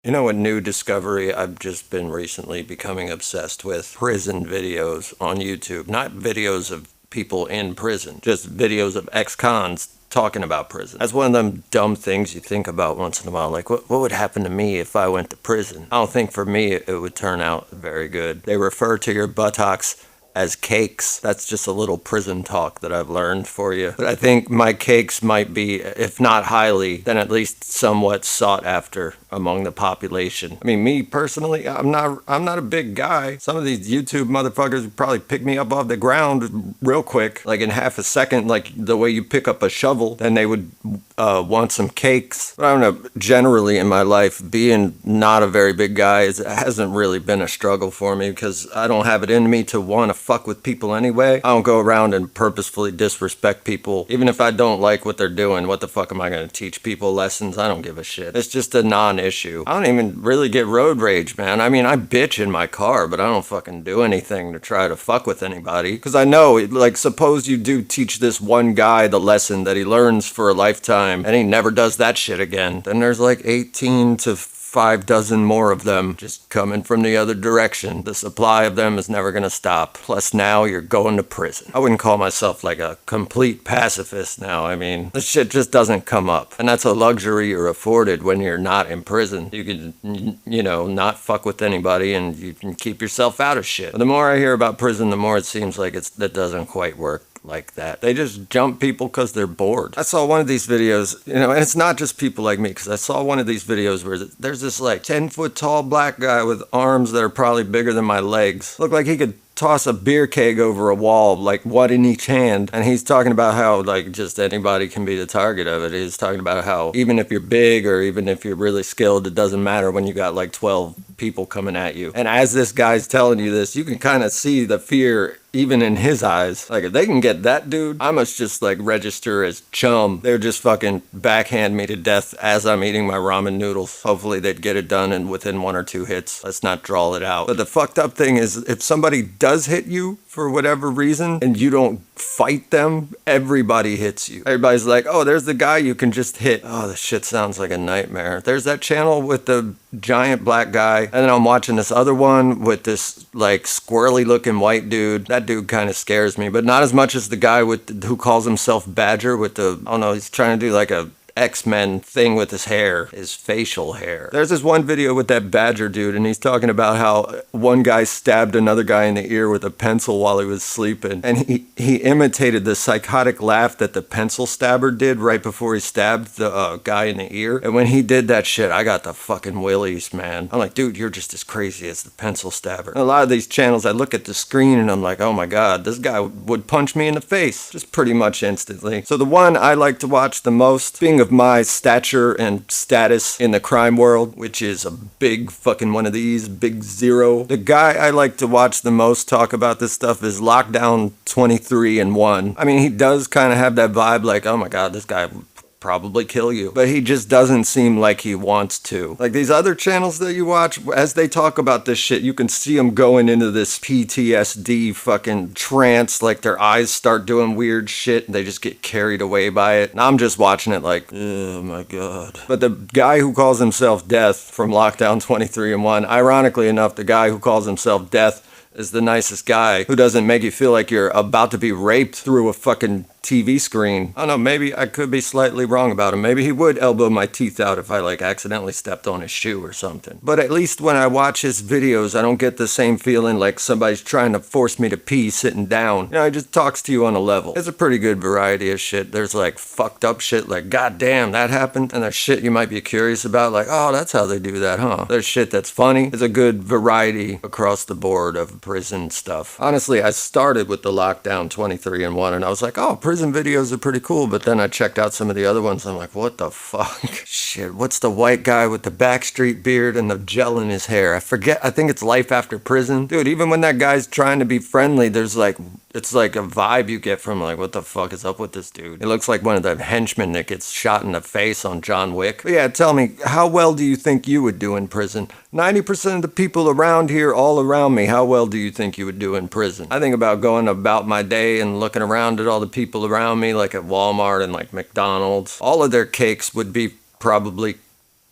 You know, a new discovery I've just been recently becoming obsessed with? Prison videos on YouTube. Not videos of people in prison, just videos of ex-cons talking about prison. That's one of them dumb things you think about once in a while. Like, what would happen to me if I went to prison? I don't think for me it would turn out very good. They refer to your buttocks as cakes. That's just a little prison talk that I've learned for you. But I think my cakes might be, if not highly, then at least somewhat sought after among the population. I mean, me personally, I'm not a big guy. Some of these YouTube motherfuckers would probably pick me up off the ground real quick, like in half a second, like the way you pick up a shovel. Then they would want some cakes. But I don't know, generally in my life, being not a very big guy hasn't really been a struggle for me because I don't have it in me to want to fuck with people anyway. I don't go around and purposefully disrespect people. Even if I don't like what they're doing, what the fuck am I going to teach people lessons? I don't give a shit. It's just a non-issue. I don't even really get road rage, man. I mean, I bitch in my car, but I don't fucking do anything to try to fuck with anybody. Because I know, like, suppose you do teach this one guy the lesson that he learns for a lifetime and he never does that shit again. Then there's like 18 to 5 dozen more of them just coming from the other direction. The supply of them is never gonna stop. Plus now you're going to prison. I wouldn't call myself like a complete pacifist now. I mean, this shit just doesn't come up. And that's a luxury you're afforded when you're not in prison. You can, not fuck with anybody and you can keep yourself out of shit. But the more I hear about prison, the more it seems like that doesn't quite work like that. They just jump people because they're bored. I saw one of these videos, and it's not just people like me, because I saw one of these videos where there's this like 10-foot tall black guy with arms that are probably bigger than my legs. Looked like he could toss a beer keg over a wall, like one in each hand. And he's talking about how like just anybody can be the target of it. He's talking about how even if you're big or even if you're really skilled, it doesn't matter when you got like 12 people coming at you. And as this guy's telling you this, you can kind of see the fear even in his eyes. Like, if they can get that dude, I must just like register as chum. They're just fucking backhand me to death as I'm eating my ramen noodles. Hopefully they'd get it done and within 1 or 2 hits. Let's not draw it out. But the fucked up thing is, if somebody does hit you for whatever reason and you don't fight them, everybody hits you. Everybody's like, oh, there's the guy you can just hit. Oh, this shit sounds like a nightmare. There's that channel with the giant black guy, and then I'm watching this other one with this like squirrely looking white dude. That dude kind of scares me, but not as much as the guy who calls himself Badger with the, I don't know, he's trying to do like a X-Men thing with his hair, his facial hair. There's this one video with that Badger dude, and he's talking about how one guy stabbed another guy in the ear with a pencil while he was sleeping, and he imitated the psychotic laugh that the pencil stabber did right before he stabbed the guy in the ear. And when he did that shit, I got the fucking willies, man. I'm like, dude, you're just as crazy as the pencil stabber. And a lot of these channels, I look at the screen and I'm like, oh my god, this guy would punch me in the face just pretty much instantly. So the one I like to watch the most, being of my stature and status in the crime world, which is a big fucking one of these, big zero. The guy I like to watch the most talk about this stuff is Lockdown 23 and 1. I mean, he does kind of have that vibe like, oh my god, this guy would probably kill you, but he just doesn't seem like he wants to. Like these other channels that you watch, as they talk about this shit, you can see them going into this PTSD fucking trance, like their eyes start doing weird shit and they just get carried away by it. And I'm just watching it like, oh my god. But the guy who calls himself Death from Lockdown 23 and 1, ironically enough, the guy who calls himself Death is the nicest guy who doesn't make you feel like you're about to be raped through a fucking TV screen. I don't know, maybe I could be slightly wrong about him. Maybe he would elbow my teeth out if I like accidentally stepped on his shoe or something. But at least when I watch his videos, I don't get the same feeling like somebody's trying to force me to pee sitting down. You know, he just talks to you on a level. It's a pretty good variety of shit. There's like fucked up shit like, god damn, that happened. And there's shit you might be curious about like, oh, that's how they do that, huh? There's shit that's funny. It's a good variety across the board of prison stuff. Honestly, I started with the Lockdown 23 and 1 and I was like, oh, prison videos are pretty cool, but then I checked out some of the other ones. I'm like, what the fuck? Shit, what's the white guy with the Backstreet beard and the gel in his hair? I forget. I think it's Life After Prison. Dude, even when that guy's trying to be friendly, there's like, it's like a vibe you get from like, what the fuck is up with this dude? He looks like one of the henchmen that gets shot in the face on John Wick. But yeah, tell me, how well do you think you would do in prison? 90% of the people around here, all around me, how well do you think you would do in prison? I think about going about my day and looking around at all the people around me, like at Walmart and like McDonald's. All of their cakes would be probably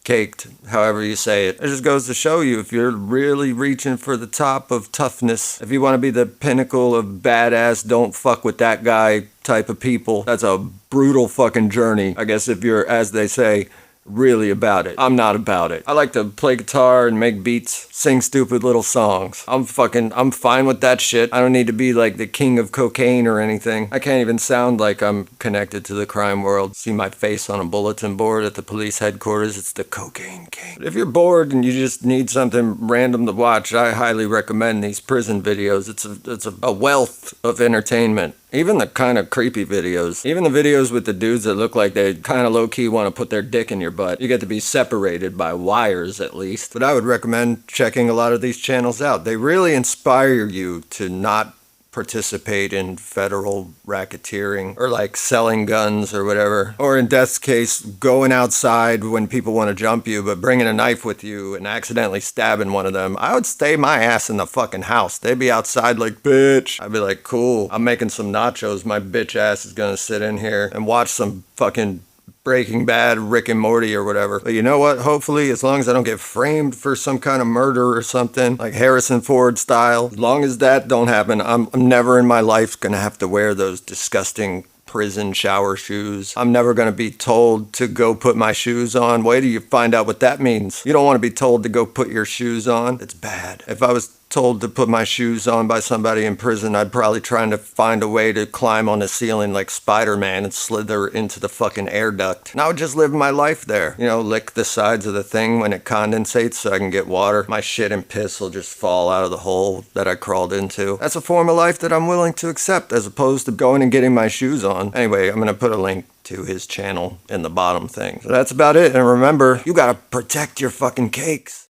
caked, however you say it. It just goes to show you, if you're really reaching for the top of toughness, if you want to be the pinnacle of badass, don't fuck with that guy type of people, that's a brutal fucking journey. I guess if you're, as they say, really about it. I'm not about it. I like to play guitar and make beats, sing stupid little songs. I'm fine with that shit. I don't need to be like the king of cocaine or anything. I can't even sound like I'm connected to the crime world. See my face on a bulletin board at the police headquarters, it's the Cocaine King. But if you're bored and you just need something random to watch, I highly recommend these prison videos. It's a wealth of entertainment. Even the kind of creepy videos. Even the videos with the dudes that look like they kind of low-key want to put their dick in your butt. You get to be separated by wires, at least. But I would recommend checking a lot of these channels out. They really inspire you to not participate in federal racketeering or like selling guns or whatever. Or in Death's case, going outside when people want to jump you but bringing a knife with you and accidentally stabbing one of them. I would stay my ass in the fucking house. They'd be outside like, bitch. I'd be like, cool, I'm making some nachos. My bitch ass is gonna sit in here and watch some fucking Breaking Bad, Rick and Morty or whatever. But you know what? Hopefully, as long as I don't get framed for some kind of murder or something, like Harrison Ford style, as long as that don't happen, I'm never in my life gonna have to wear those disgusting prison shower shoes. I'm never gonna be told to go put my shoes on. Wait till you find out what that means. You don't want to be told to go put your shoes on. It's bad. If I was told to put my shoes on by somebody in prison, I'd probably try to find a way to climb on the ceiling like Spider-Man and slither into the fucking air duct. And I would just live my life there. You know, lick the sides of the thing when it condensates so I can get water. My shit and piss will just fall out of the hole that I crawled into. That's a form of life that I'm willing to accept as opposed to going and getting my shoes on. Anyway, I'm gonna put a link to his channel in the bottom thing. So that's about it. And remember, you gotta protect your fucking cakes.